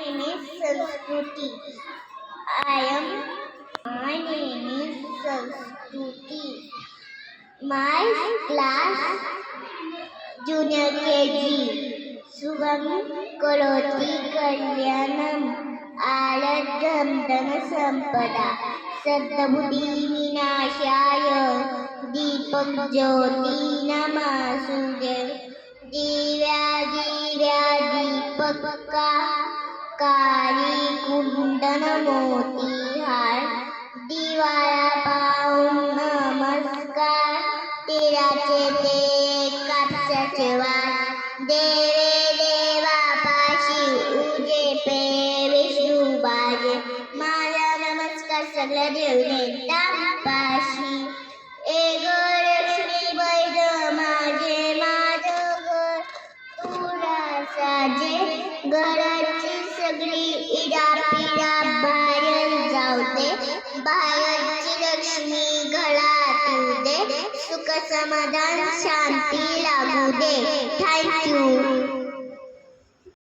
name is Sanskruti. My name is Sanskruti. My class junior KG. Subham Karoti Kalyanam Aladham Dana Sampada Saddhabudhi Vinashaya Deepak Jyoti Namasudaya Divya Deepak Kali Kundana Moti Har Diwala Paun Namaskar Tera Chete Kapsache Vaat देवे देवा पाशी उजे पे विष्णु बाजे माझा नमस्कार सगळ्या देवदेवता पाशी ए लक्ष्मी बैद माझे घर तुला साजे घराची सगळी इडापिडा बाहेर जाऊ दे बाहेरची लक्ष्मी घरात येऊ दे सुख समाधान शांती लागू दे. थँक्यू.